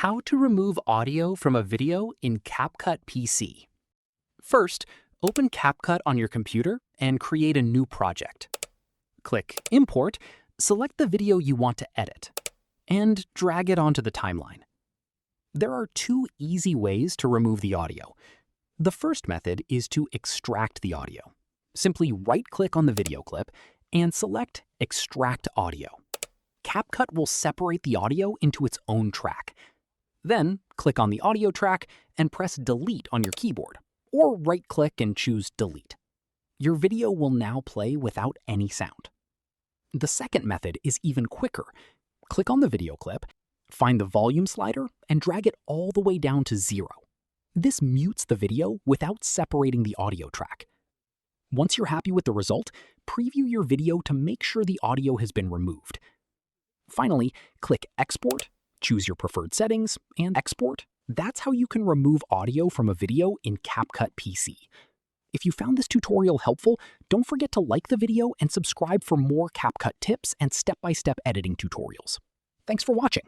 How to remove audio from a video in CapCut PC. First, open CapCut on your computer and create a new project. Click Import, select the video you want to edit, and drag it onto the timeline. There are two easy ways to remove the audio. The first method is to extract the audio. Simply right-click on the video clip and select Extract Audio. CapCut will separate the audio into its own track. Then, click on the audio track and press Delete on your keyboard, or right-click and choose Delete. Your video will now play without any sound. The second method is even quicker. Click on the video clip, find the volume slider, and drag it all the way down to 0. This mutes the video without separating the audio track. Once you're happy with the result, preview your video to make sure the audio has been removed. Finally, click Export, choose your preferred settings, and export. That's how you can remove audio from a video in CapCut PC. If you found this tutorial helpful, don't forget to like the video and subscribe for more CapCut tips and step-by-step editing tutorials. Thanks for watching.